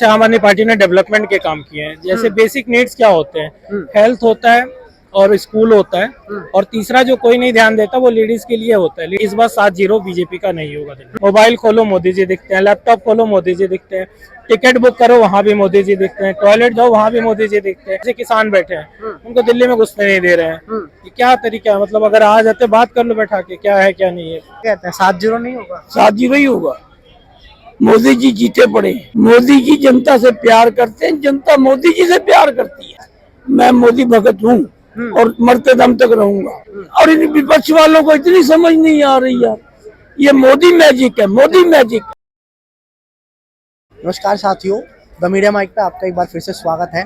आम आदमी पार्टी ने डेवलपमेंट के काम किए हैं। जैसे बेसिक नीड्स क्या होते हैं, हेल्थ होता है और स्कूल होता है, और तीसरा जो कोई नहीं ध्यान देता वो लेडीज के लिए होता है। इस बार 7-0 बीजेपी का नहीं होगा। मोबाइल खोलो मोदी जी दिखते हैं, लैपटॉप खोलो मोदी जी दिखते हैं, टिकट बुक करो वहाँ भी मोदी जी दिखते हैं, टॉयलेट जाओ वहाँ भी मोदी जी दिखते हैं। जैसे किसान बैठे हैं उनको दिल्ली में घुसने नहीं दे रहे हैं, ये क्या तरीका है? मतलब अगर आ जाते बात कर लो बैठा के, क्या है क्या नहीं है। कहते हैं 7-0 नहीं होगा, 7-0 ही होगा। मोदी जी जीते पड़े। मोदी जी जनता से प्यार करते हैं, जनता मोदी जी से प्यार करती है। मैं मोदी भगत हूँ और मरते दम तक रहूंगा। और इन विपक्ष वालों को इतनी समझ नहीं आ रही यार, ये मोदी मैजिक है, मोदी मैजिक। नमस्कार साथियों, द मीडिया माइक पे आपका एक बार फिर से स्वागत है।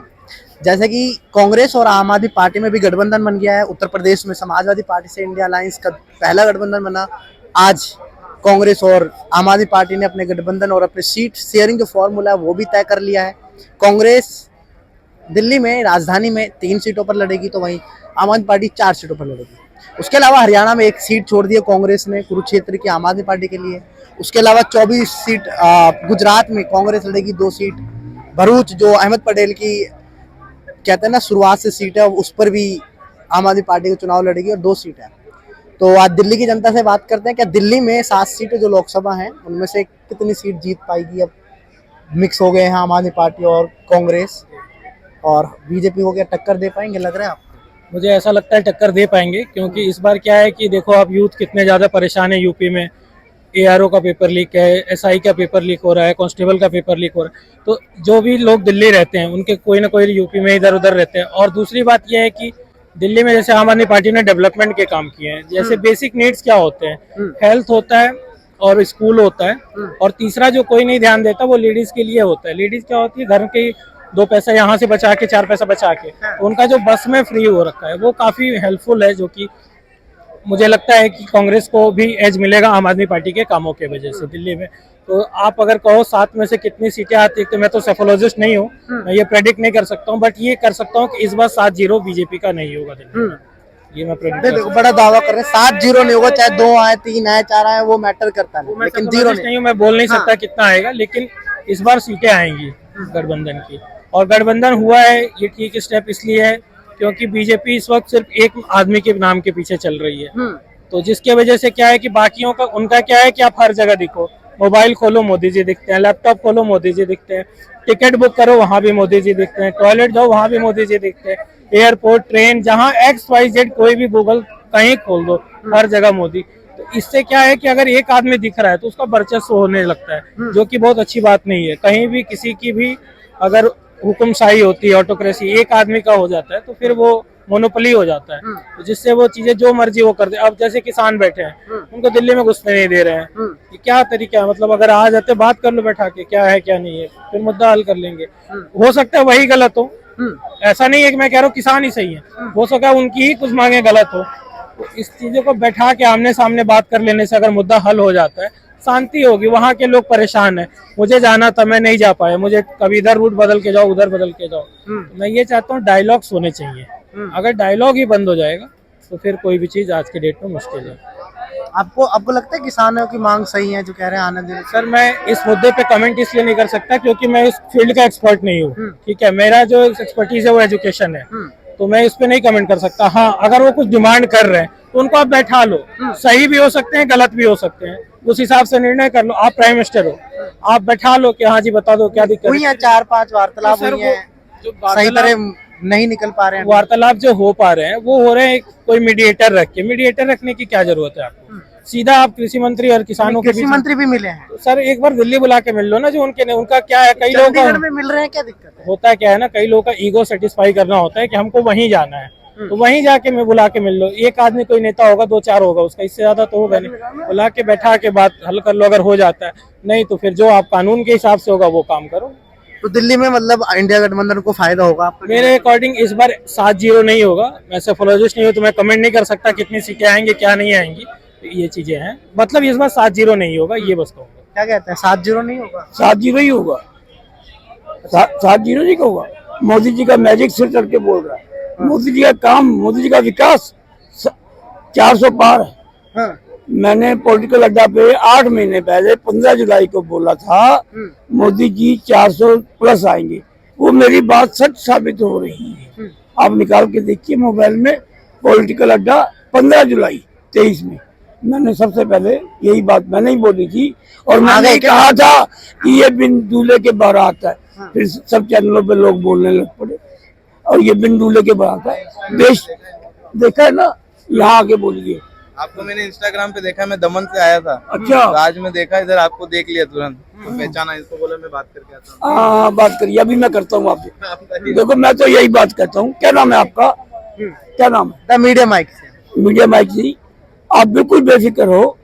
जैसे कि कांग्रेस और आम आदमी पार्टी में भी गठबंधन बन गया है। उत्तर प्रदेश में समाजवादी पार्टी से इंडिया अलायंस का पहला गठबंधन बना। आज कांग्रेस और आम आदमी पार्टी ने अपने गठबंधन और अपने सीट शेयरिंग जो फॉर्मूला है वो भी तय कर लिया है। कांग्रेस दिल्ली में राजधानी में 3 सीटों पर लड़ेगी, तो वहीं आम आदमी पार्टी 4 सीटों पर लड़ेगी। उसके अलावा हरियाणा में एक सीट छोड़ दी है कांग्रेस ने कुरुक्षेत्र की आम आदमी पार्टी के लिए। उसके अलावा 24 सीट गुजरात में कांग्रेस लड़ेगी, 2 सीट। भरूच जो अहमद पटेल की कहते हैं ना शुरुआत से सीट है, उस पर भी आम आदमी पार्टी का चुनाव लड़ेगी और 2 सीट है। तो आज दिल्ली की जनता से बात करते हैं, क्या दिल्ली में 7 सीटें जो लोकसभा हैं उनमें से कितनी सीट जीत पाएगी। अब मिक्स हो गए हैं आम आदमी पार्टी और कांग्रेस, और बीजेपी को क्या टक्कर दे पाएंगे लग रहा है आपको? मुझे ऐसा लगता है टक्कर दे पाएंगे, क्योंकि इस बार क्या है कि देखो आप यूथ कितने ज़्यादा परेशान है। यूपी में ARO का पेपर लीक है, SI का पेपर लीक हो रहा है, कांस्टेबल का पेपर लीक हो रहा है। तो जो भी लोग दिल्ली रहते हैं उनके कोई ना कोई यूपी में इधर उधर रहते हैं। और दूसरी बात यह है कि दिल्ली में जैसे आम आदमी पार्टी ने डेवलपमेंट के काम किए हैं। जैसे बेसिक नीड्स क्या होते हैं, हेल्थ होता है और स्कूल होता है, और तीसरा जो कोई नहीं ध्यान देता वो लेडीज के लिए होता है। लेडीज क्या होती है, घर के 2 पैसा यहाँ से बचा के 4 पैसा बचा के, तो उनका जो बस में फ्री हो रखा है वो काफी हेल्पफुल है। जो कि मुझे लगता है कि कांग्रेस को भी एज मिलेगा आम आदमी पार्टी के कामों के वजह से दिल्ली में। तो आप अगर कहो 7 में से कितनी सीटें आती है, तो मैं तो सेफोलॉजिस्ट नहीं हूँ, मैं ये प्रेडिक्ट नहीं कर सकता हूँ, बट ये कर सकता हूँ कि इस बार 7-0 बीजेपी का नहीं होगा दिल्ली में। ये मैं प्रेडिक्ट बड़ा दावा कर रहे हैं 7-0 नहीं होगा, चाहे 2 आए 3 आए 4 आए वो मैटर करता नहीं, लेकिन 0 नहीं हूँ। मैं बोल नहीं सकता कितना आएगा, लेकिन इस बार सीटें आएंगी गठबंधन की। और गठबंधन हुआ है ये ठीक स्टेप इसलिए है क्योंकि बीजेपी इस वक्त सिर्फ एक आदमी के नाम के पीछे चल रही है। तो जिसके वजह से क्या है कि बाकियों का उनका क्या है कि आप हर जगह दिखो, मोबाइल खोलो मोदी जी दिखते हैं, लैपटॉप खोलो मोदी जी दिखते हैं, टिकट बुक करो वहाँ भी मोदी जी दिखते हैं, टॉयलेट जाओ वहाँ भी मोदी जी दिखते हैं, एयरपोर्ट ट्रेन जहाँ XYZ कोई भी गूगल कहीं खोल दो हर जगह मोदी। तो इससे क्या है कि अगर एक आदमी दिख रहा है तो उसका वर्चस्व होने लगता है, जो कि बहुत अच्छी बात नहीं है। कहीं भी किसी की भी अगर हुक्मशाही होती है, ऑटोक्रेसी एक आदमी का हो जाता है तो फिर वो मोनोपोली हो जाता है, तो जिससे वो चीजें जो मर्जी वो करते। अब जैसे किसान बैठे हैं उनको दिल्ली में घुसने नहीं दे रहे हैं, ये क्या तरीका है? मतलब अगर आ जाते बात कर लो बैठा के, क्या है क्या नहीं है, फिर मुद्दा हल कर लेंगे। हो सकता है वही गलत हो, ऐसा नहीं है कि मैं कह रहा हूँ किसान ही सही है, हो सकता है उनकी ही कुछ मांगे गलत हो। तो इस चीजों को बैठा के आमने सामने बात कर लेने से अगर मुद्दा हल हो जाता है, शांति होगी। वहाँ के लोग परेशान है, मुझे जाना था मैं नहीं जा पाया, मुझे कभी इधर रूट बदल के जाओ उधर बदल के जाओ। तो मैं ये चाहता हूँ डायलॉग्स होने चाहिए। अगर डायलॉग ही बंद हो जाएगा तो फिर कोई भी चीज आज के डेट में मुश्किल है। आपको लगता है किसानों की मांग सही है जो कह रहे हैं आने देने? सर मैं इस मुद्दे पे कमेंट इसलिए नहीं कर सकता क्योंकि मैं इस फील्ड का एक्सपर्ट नहीं हूँ, ठीक है। मेरा जो एक्सपर्टीज है वो एजुकेशन है, तो मैं इस पे नहीं कमेंट कर सकता। हाँ, अगर वो कुछ डिमांड कर रहे हैं तो उनको आप बैठा लो, सही भी हो सकते हैं गलत भी हो सकते हैं, उस हिसाब से निर्णय कर लो। आप प्राइम मिनिस्टर हो, आप बैठा लो कि हाँ जी बता दो क्या दिक्कत है। 4-5 वार्तालाप हुई हैं, सही तरह नहीं निकल पा रहे हैं। वार्तालाप जो हो पा रहे हैं वो हो रहे हैं कोई मीडिएटर रख के। मीडिएटर रखने की क्या जरूरत है आपको? सीधा आप कृषि मंत्री और किसानों के कृषि मंत्री भी मिले हैं। तो सर एक बार दिल्ली बुला के मिल लो ना, जो उनका क्या है, कई लोग में मिल रहे हैं, क्या दिक्कत है? होता है क्या है ना, कई लोगों का ईगो सेटिस्फाई करना होता है कि हमको वहीं जाना है, तो वहीं जाके मैं बुला के मिल लो। एक आदमी कोई नेता होगा, 2-4 होगा उसका, इससे ज्यादा तो होगा नहीं। बुला के बैठा के बात हल कर लो, अगर हो जाता है। नहीं तो फिर जो आप कानून के हिसाब से होगा वो काम करो। तो दिल्ली में मतलब इंडिया गठबंधन को फायदा होगा मेरे अकॉर्डिंग इस बार 7-0 नहीं होगा। मैं सेफोलॉजिस्ट नहीं हूँ तो मैं कमेंट नहीं कर सकता कितनी सीटें आएंगी क्या नहीं आएंगी, तो ये चीजें हैं। मतलब इस बार 7-0 नहीं होगा, ये बस कहूँगा। क्या कहते हैं 7-0 नहीं होगा? 7-0 ही होगा। 7-0 नहीं होगा। मोदी जी का मैजिक सिर करके बोल रहा है। मोदी जी का काम, मोदी जी का विकास 400 पार है। मैंने पॉलिटिकल अड्डा पे 8 महीने पहले 15 जुलाई को बोला था मोदी जी 400 प्लस आएंगे। वो मेरी बात सच साबित हो रही है। आप निकाल के देखिए मोबाइल में, पॉलिटिकल अड्डा 15 जुलाई 23 में मैंने सबसे पहले यही बात मैंने ही बोली थी। और मैंने कहा था कि ये बिन दूल्हे के बारात है। फिर सब चैनलों पे लोग बोलने लग पड़े और ये बिन दूल्हे के बारात है। देश देखा है ना, यहाँ आके बोलिए। आपको मैंने इंस्टाग्राम पे देखा, मैं दमन से आया था। अच्छा। तो आज मैं देखा इधर आपको देख लिया तुरंत, तो पहचाना, इसको बोला मैं बात करके आता हूँ। हाँ बात करिए, अभी मैं करता हूँ आपसे। देखो मैं तो यही बात कहता हूँ। क्या नाम है आपका? क्या नाम है? द मीडिया माइक से। मीडिया माइक जी, आप बिल्कुल बेफिक्र हो।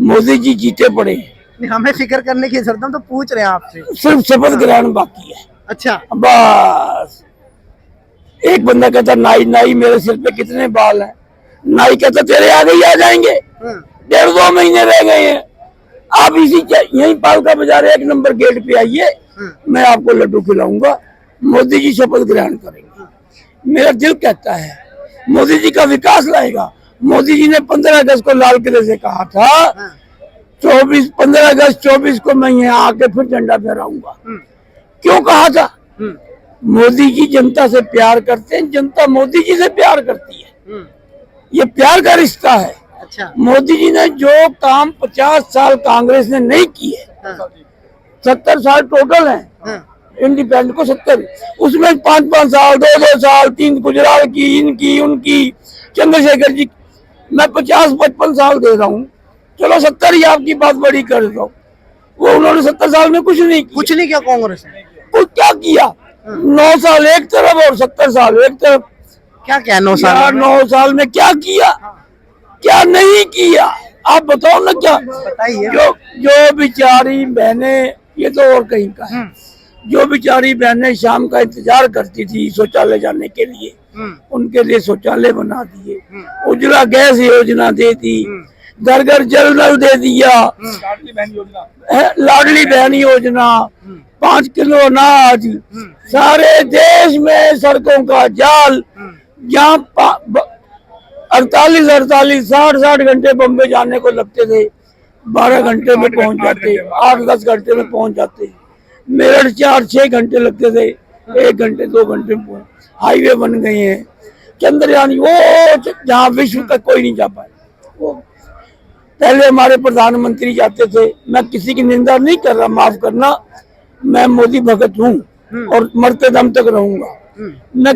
मोदी जी जीते पड़े हैं, नहीं, हमें फिक्र करने की जरूरत, हम तो पूछ रहे हैं आपसे। सिर्फ शपथ ग्रहण बाकी है। अच्छा, बस एक बंदा कहता नाई नाई मेरे सिर पे कितने बाल हैं, नाई कहता तेरे आगे ही आ जाएंगे, 1.5-2 महीने रह गए हैं। आप यही पालका बाजार 1 नंबर गेट पे आइए, मैं आपको लड्डू खिलाऊंगा। मोदी जी शपथ ग्रहण करेंगे। मेरा दिल कहता है मोदी जी का विकास लाएगा। मोदी जी ने 15 अगस्त को लाल किले से कहा था 15 अगस्त 24 को मैं यहाँ आके फिर झंडा फहराऊंगा। क्यों कहा था? मोदी जी जनता से प्यार करते हैं, जनता मोदी जी से प्यार करती है। ये प्यार का रिश्ता है। अच्छा, मोदी जी ने जो काम 50 साल कांग्रेस ने नहीं किए, 70 साल टोटल है इंडिपेंडेंट को 70, उसमें 5-5 साल 2-2 साल 3 गुजराल की, इनकी उनकी, चंद्रशेखर जी, मैं 50-55 साल दे रहा हूँ। चलो 70 ही आपकी बात बड़ी कर दो। वो उन्होंने 70 साल में कुछ नहीं किया कांग्रेस ने। कुछ क्या किया? 9 साल एक तरफ और 70 साल एक तरफ। क्या 9 साल? 9 साल में क्या किया, क्या नहीं किया? आप बताओ ना। क्या बताइए। जो बेचारी बहनें, ये तो और कहीं का है, जो बेचारी बहनें शाम का इंतजार करती थी शौचालय जाने के लिए, उनके लिए शौचालय बना दिए। उज्ज्वला गैस योजना दे दी, घर घर जल नल दे दिया, लाडली बहन योजना, 5 किलो अनाज, सारे देश में सड़कों का जाल। जहाँ 48 60 घंटे बम्बे जाने को लगते थे, 12 घंटे में पहुंच जाते, 8-10 घंटे में पहुंच जाते। मेरठ 4-6 घंटे लगते थे, 1 घंटे 2 घंटे में पहुंच। हाईवे बन गए हैं। चंद्रयान वो जहाँ विश्व का कोई नहीं जा पाया। वो पहले हमारे प्रधानमंत्री जाते थे। मैं किसी की निंदा नहीं कर रहा, माफ करना, मैं मोदी भगत हूँ और मरते दम तक रहूंगा। मैं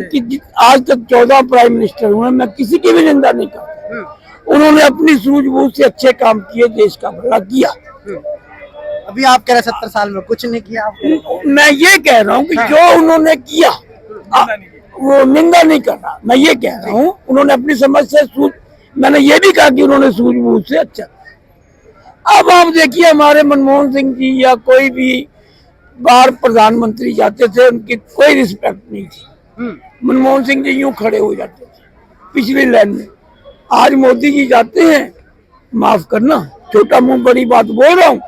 आज तक 14 प्राइम मिनिस्टर हुए, मैं किसी की भी निंदा नहीं करता। उन्होंने अपनी सूझबूझ से अच्छे काम किए, देश का भला किया। अभी आप कह रहे 70 साल में कुछ नहीं किया। मैं ये कह रहा हूँ कि जो उन्होंने किया, वो निंदा नहीं कर रहा। मैं ये कह रहा हूँ उन्होंने अपनी समझ से मैंने ये भी कहा कि उन्होंने सूझबूझ से अच्छा। अब आप देखिए हमारे मनमोहन सिंह जी या कोई भी बाहर प्रधानमंत्री जाते थे, उनकी कोई रिस्पेक्ट नहीं थी। मनमोहन सिंह जी यूं खड़े हो जाते थे पिछली लाइन में। आज मोदी जी जाते हैं, माफ करना छोटा मुंह बड़ी बात बोल रहा हूँ,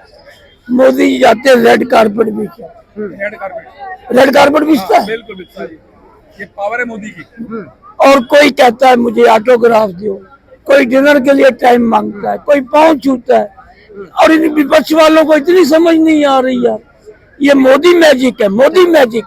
मोदी जी जाते हैं रेड कारपेट बिछा, रेड कारपेट बिछता है। ये पावर है मोदी की। और कोई कहता है मुझे ऑटोग्राफ दो, कोई डिनर के लिए टाइम मांगता है, कोई पाँव छूता है। और इन विपक्ष वालों को इतनी समझ नहीं आ रही यार, ये मोदी मैजिक है, मोदी मैजिक।